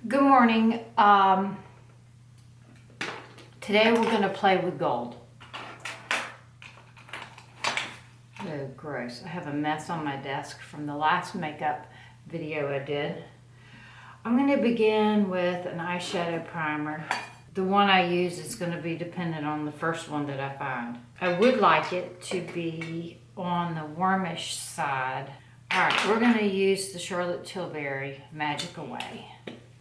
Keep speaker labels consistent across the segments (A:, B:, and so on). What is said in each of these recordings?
A: Good morning. Today we're going to play with gold. Oh, gross. I have a mess on my desk from the last makeup video I did. I'm going to begin with an eyeshadow primer. The one I use is going to be dependent on the first one that I find. I would like it to be on the warmish side. Alright, we're going to use the Charlotte Tilbury Magic Away.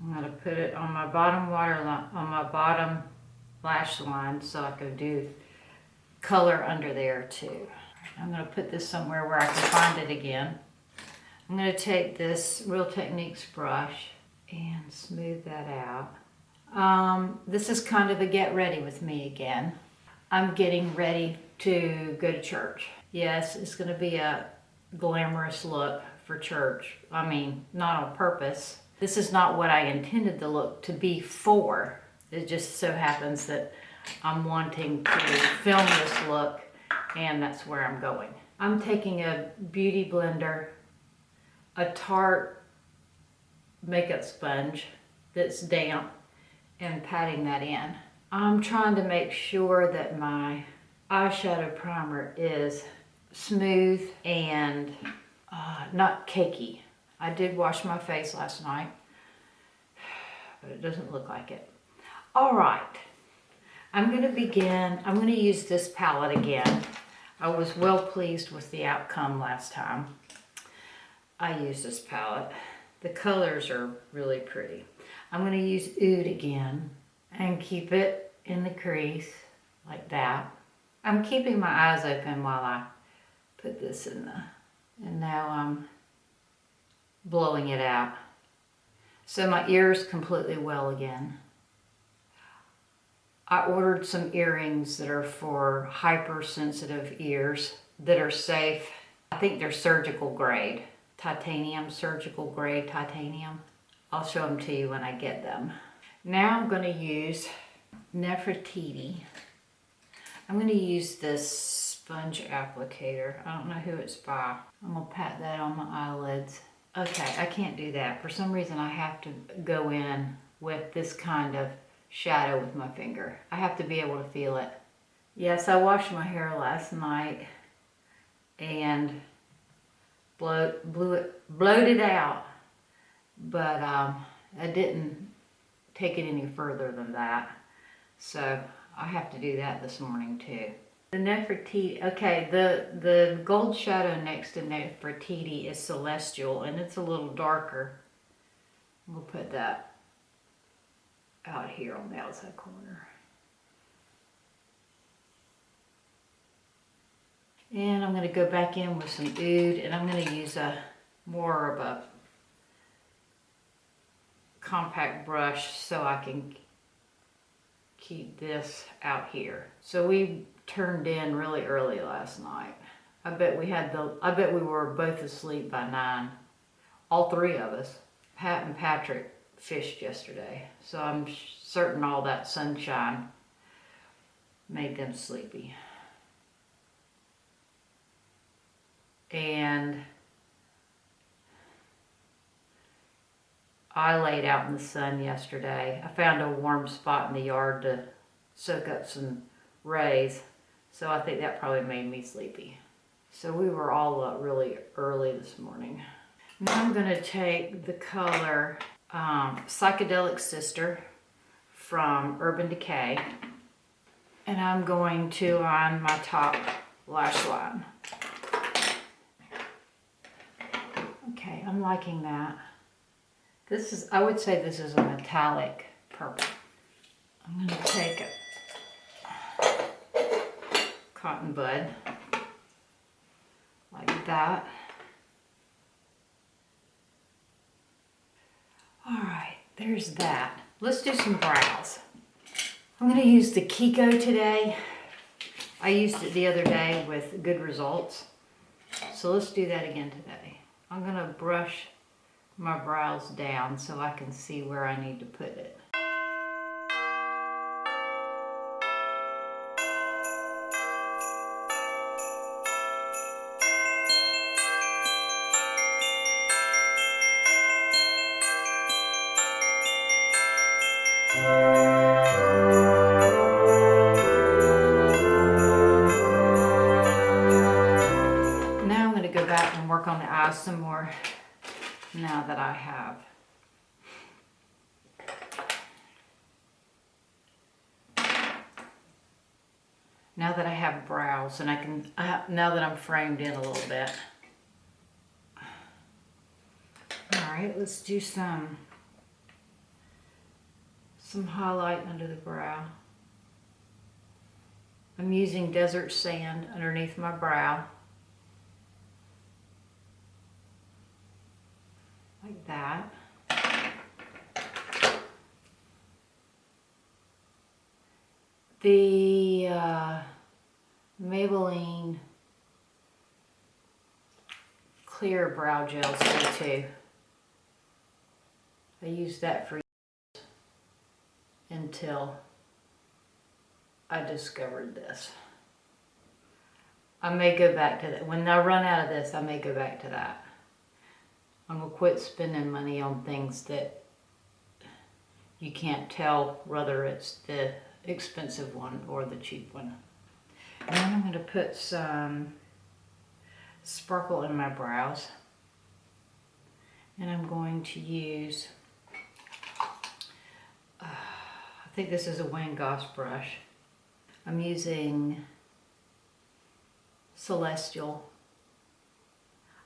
A: I'm going to put it on my bottom waterline, on my bottom lash line, so I can do color under there too. I'm going to put this somewhere where I can find it again. I'm going to take this Real Techniques brush and smooth that out. This is kind of a get ready with me again. I'm getting ready to go to church. Yes, it's going to be a glamorous look for church. I mean, not on purpose. This is not what I intended the look to be for. It just so happens that I'm wanting to film this look, and that's where I'm going. I'm taking a beauty blender, a Tarte makeup sponge that's damp, and patting that in. I'm trying to make sure that my eyeshadow primer is smooth and not cakey. I did wash my face last night, but it doesn't look like it. All right, I'm going to use this palette again. I was well pleased with the outcome last time I used this palette. The colors are really pretty. I'm going to use Oud again and keep it in the crease like that. I'm keeping my eyes open while I put this in and now I'm blowing it out. So my ear's completely well again. I ordered some earrings that are for hypersensitive ears that are safe. I think they're surgical grade. Titanium, surgical grade titanium. I'll show them to you when I get them. Now I'm going to use Nefertiti. I'm going to use this sponge applicator. I don't know who it's by. I'm going to pat that on my eyelids. Okay, I can't do that. For some reason I have to go in with this kind of shadow with my finger. I have to be able to feel it. Yes, I washed my hair last night and blowed it out, but I didn't take it any further than that. So I have to do that this morning too. The Nefertiti, okay, the gold shadow next to Nefertiti is Celestial, and it's a little darker. We'll put that out here on the outside corner. And I'm going to go back in with some Oud, and I'm going to use more of a compact brush so I can keep this out here. So we turned in really early last night. I bet we were both asleep by 9. All three of us. Pat and Patrick fished yesterday, so I'm certain all that sunshine made them sleepy. And I laid out in the sun yesterday. I found a warm spot in the yard to soak up some rays, so I think that probably made me sleepy. So we were all up really early this morning. Now I'm going to take the color Psychedelic Sister from Urban Decay, and I'm going to line my top lash line. Okay, I'm liking that. I would say this is a metallic purple. I'm going to take a cotton bud like that. All right, there's that. Let's do some brows. I'm going to use the Kiko today. I used it the other day with good results. So let's do that again today. I'm going to brush my brows down so I can see where I need to put it. Now I'm going to go back and work on the eyes some more now that I have. Now that I have brows and now that I'm framed in a little bit. All right, let's do some highlight under the brow. I'm using desert sand underneath my brow. Like that. The Maybelline clear brow gel is good too. I used that for years until I discovered this. I may go back to that. When I run out of this, I may go back to that. I'm going to quit spending money on things that you can't tell whether it's the expensive one or the cheap one. And then I'm going to put some sparkle in my brows. And I'm going to use, I think this is a Wayne Goss brush. I'm using Celestial.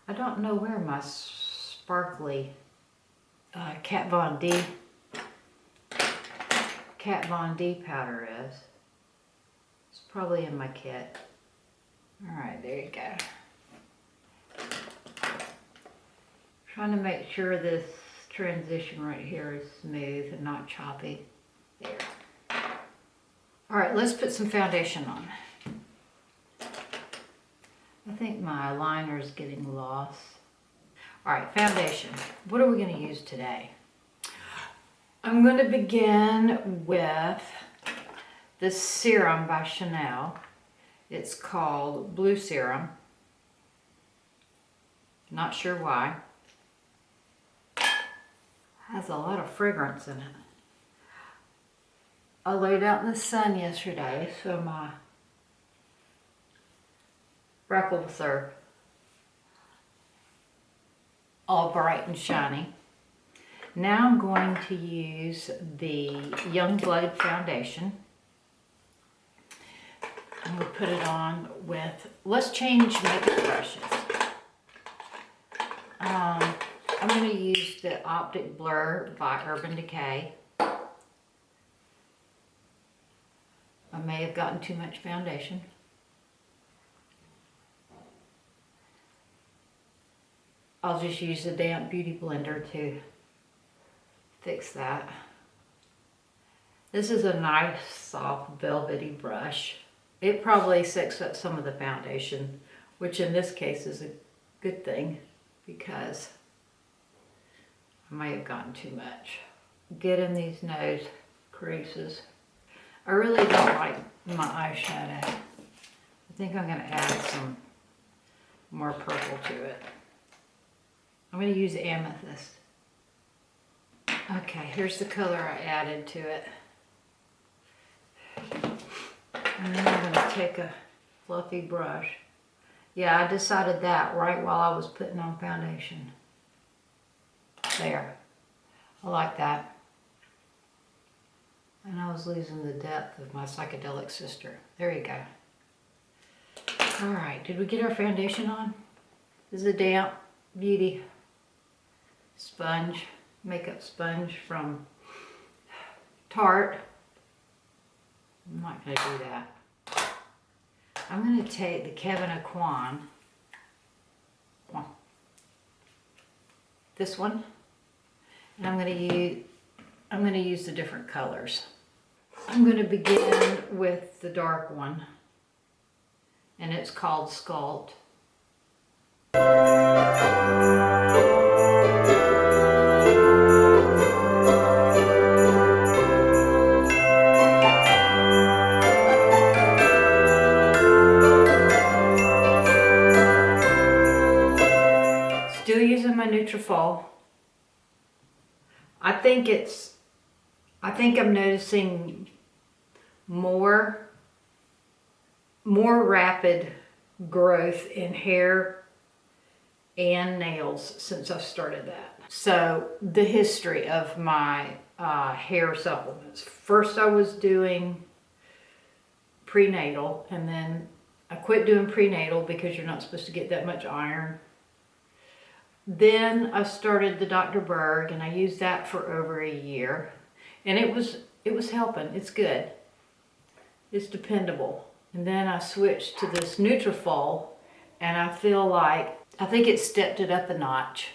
A: I don't know where my sparkly Kat Von D powder is. It's probably in my kit. Alright, there you go. Trying to make sure this transition right here is smooth and not choppy. There. Alright, let's put some foundation on. I think my liner is getting lost. Alright, foundation. What are we going to use today? I'm going to begin with this Serum by Chanel. It's called Blue Serum. Not sure why. Has a lot of fragrance in it. I laid out in the sun yesterday, so my freckles are all bright and shiny. Now I'm going to use the Youngblood Foundation. I'm going to put it on with, let's change makeup brushes. I'm going to use the Optic Blur by Urban Decay. I may have gotten too much foundation. I'll just use the damp beauty blender to fix that. This is a nice soft velvety brush. It probably soaks up some of the foundation, which in this case is a good thing because I may have gotten too much. Get in these nose creases. I really don't like my eyeshadow. I think I'm going to add some more purple to it. I'm going to use Amethyst. Okay, here's the color I added to it. And then I'm going to take a fluffy brush. Yeah, I decided that right while I was putting on foundation. There. I like that. And I was losing the depth of my Psychedelic Sister. There you go. Alright, did we get our foundation on? This is a damp beauty sponge, makeup sponge from Tarte. I'm not going to do that. I'm going to take the Kevyn Aucoin, this one, and I'm going to use the different colors. I'm going to begin with the dark one, and it's called Sculpt. Still using my Nutrafol. I think it's I think I'm noticing more rapid growth in hair and nails since I started that. So the history of my hair supplements. First I was doing prenatal, and then I quit doing prenatal because you're not supposed to get that much iron. Then I started the Dr. Berg, and I used that for over a year, and it was helping. It's good. It's dependable. And then I switched to this Nutrafol, and I feel like I think it stepped it up a notch.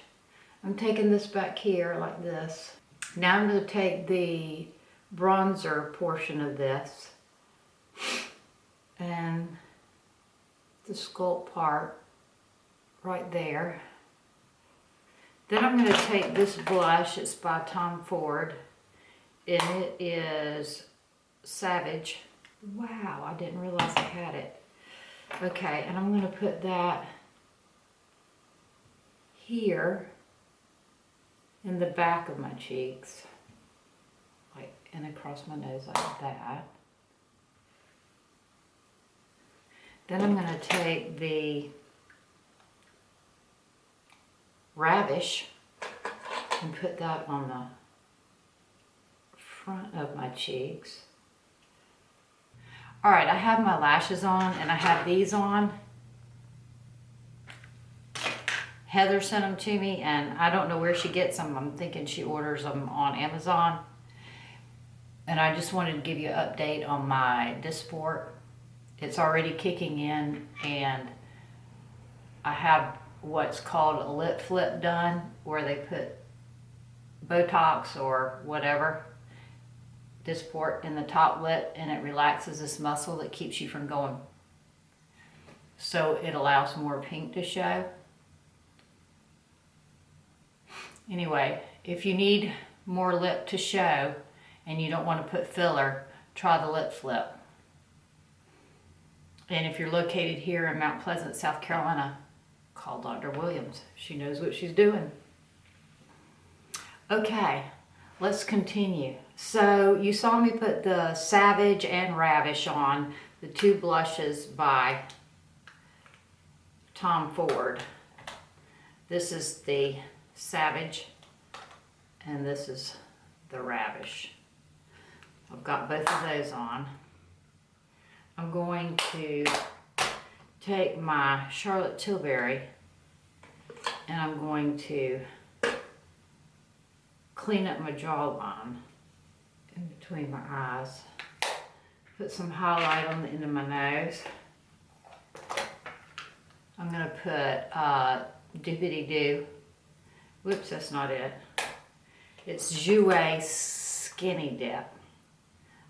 A: I'm taking this back here like this. Now I'm going to take the bronzer portion of this and the sculpt part right there. Then I'm going to take this blush. It's by Tom Ford, and it is Savage. Wow, I didn't realize I had it. Okay, and I'm going to put that here in the back of my cheeks, like, and across my nose like that. Then I'm going to take the Ravish and put that on the front of my cheeks. All right, I have my lashes on, and I have these on. Heather sent them to me, and I don't know where she gets them. I'm thinking she orders them on Amazon. And I just wanted to give you an update on my Dysport. It's already kicking in, and I have what's called a lip flip done, where they put Botox or whatever, Dysport, in the top lip, and it relaxes this muscle that keeps you from going. So it allows more pink to show. Anyway, if you need more lip to show and you don't want to put filler, try the lip flip. And if you're located here in Mount Pleasant, South Carolina, call Dr. Williams. She knows what she's doing. Okay, let's continue. So you saw me put the Savage and Ravish on, the two blushes by Tom Ford. This is the Savage, and this is the Ravish. I've got both of those on. I'm going to take my Charlotte Tilbury, and I'm going to clean up my jawline in between my eyes. Put some highlight on the end of my nose. I'm going to put Dippity Doo. Whoops, that's not it. It's Jouer Skinny Dip.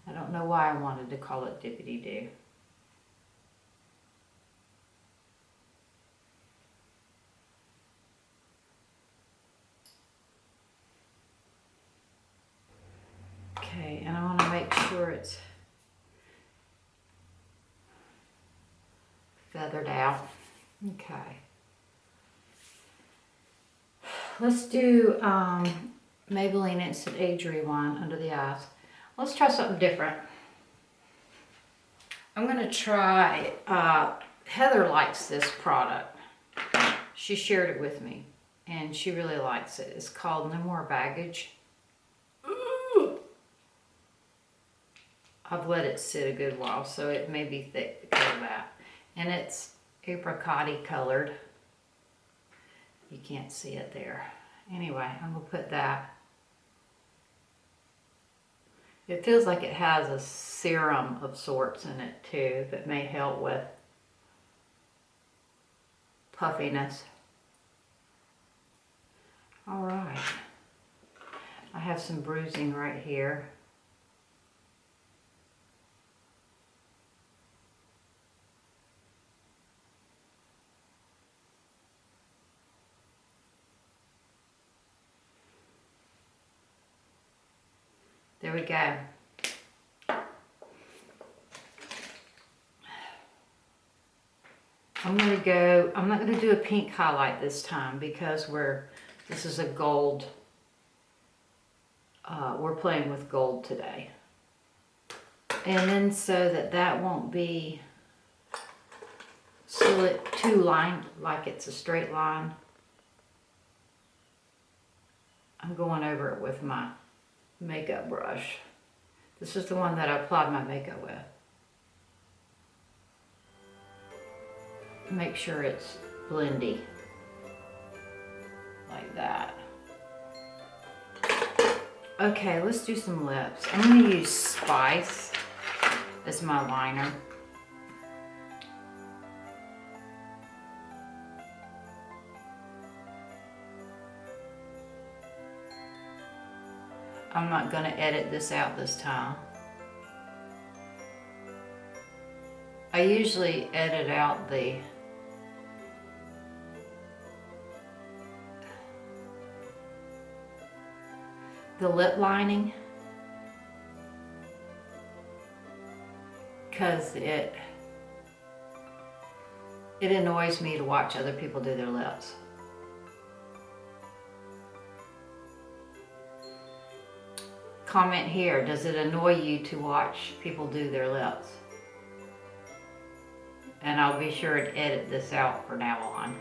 A: I don't know why I wanted to call it Dippity Doo. Okay, and I want to make sure it's feathered out. Okay. Let's do Maybelline Instant Age Rewind under the eyes. Let's try something different. I'm going to try, Heather likes this product. She shared it with me, and she really likes it. It's called No More Baggage. Ooh. I've let it sit a good while, so it may be thick because of that. And it's apricot-y colored. You can't see it there. Anyway, I'm going to put that. It feels like it has a serum of sorts in it too that may help with puffiness. All right. I have some bruising right here. There we go. I'm not gonna do a pink highlight this time because this is a gold we're playing with gold today. And then so that won't be too lined, like it's a straight line, I'm going over it with my makeup brush. This is the one that I applied my makeup with. Make sure it's blendy, like that. Okay, let's do some lips. I'm going to use Spice as my liner. I'm not going to edit this out this time. I usually edit out the lip lining because it annoys me to watch other people do their lips. Comment here, does it annoy you to watch people do their lips? And I'll be sure to edit this out from now on.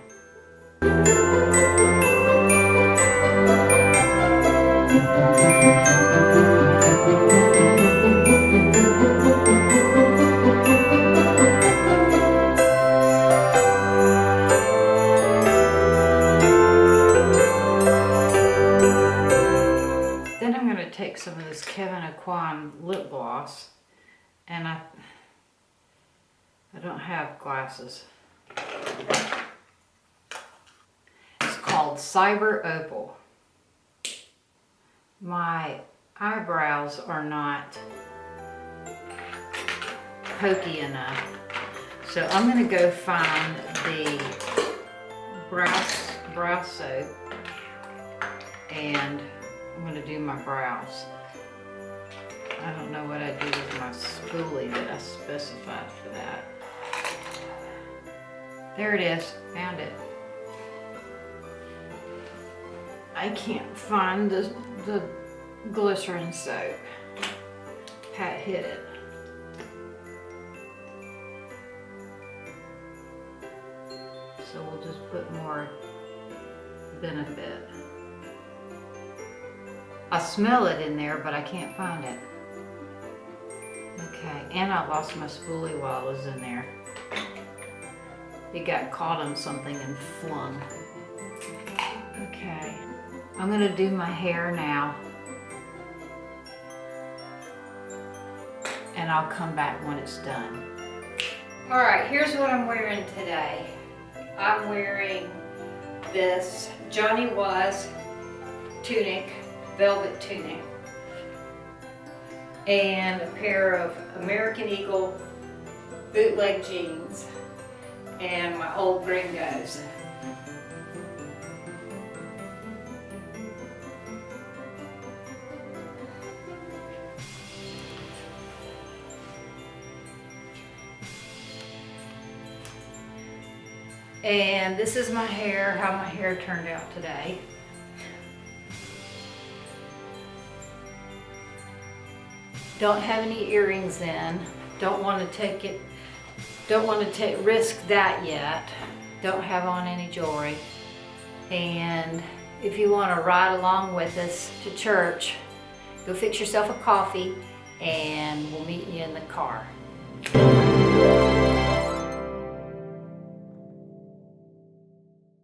A: Then I'm going to take some of this Kevyn Aucoin lip gloss, and I don't have glasses. It's called Cyber Opal. My eyebrows are not pokey enough, so I'm going to go find the brow soap, and I'm going to do my brows. I don't know what I do with my spoolie that I specified for that. There it is, found it. I can't find the glycerin soap. Pat hid it. So we'll just put more Benefit. I smell it in there, but I can't find it. Okay, and I lost my spoolie while I was in there. It got caught on something and flung. Okay, I'm gonna do my hair now. And I'll come back when it's done. All right, here's what I'm wearing today. I'm wearing this Johnny Was tunic, velvet tunic, and a pair of American Eagle bootleg jeans and my old Gringos. And this is my hair, how my hair turned out today. Don't have any earrings in. Don't want to take it. Don't want to risk that yet. Don't have on any jewelry. And if you want to ride along with us to church, go fix yourself a coffee and we'll meet you in the car.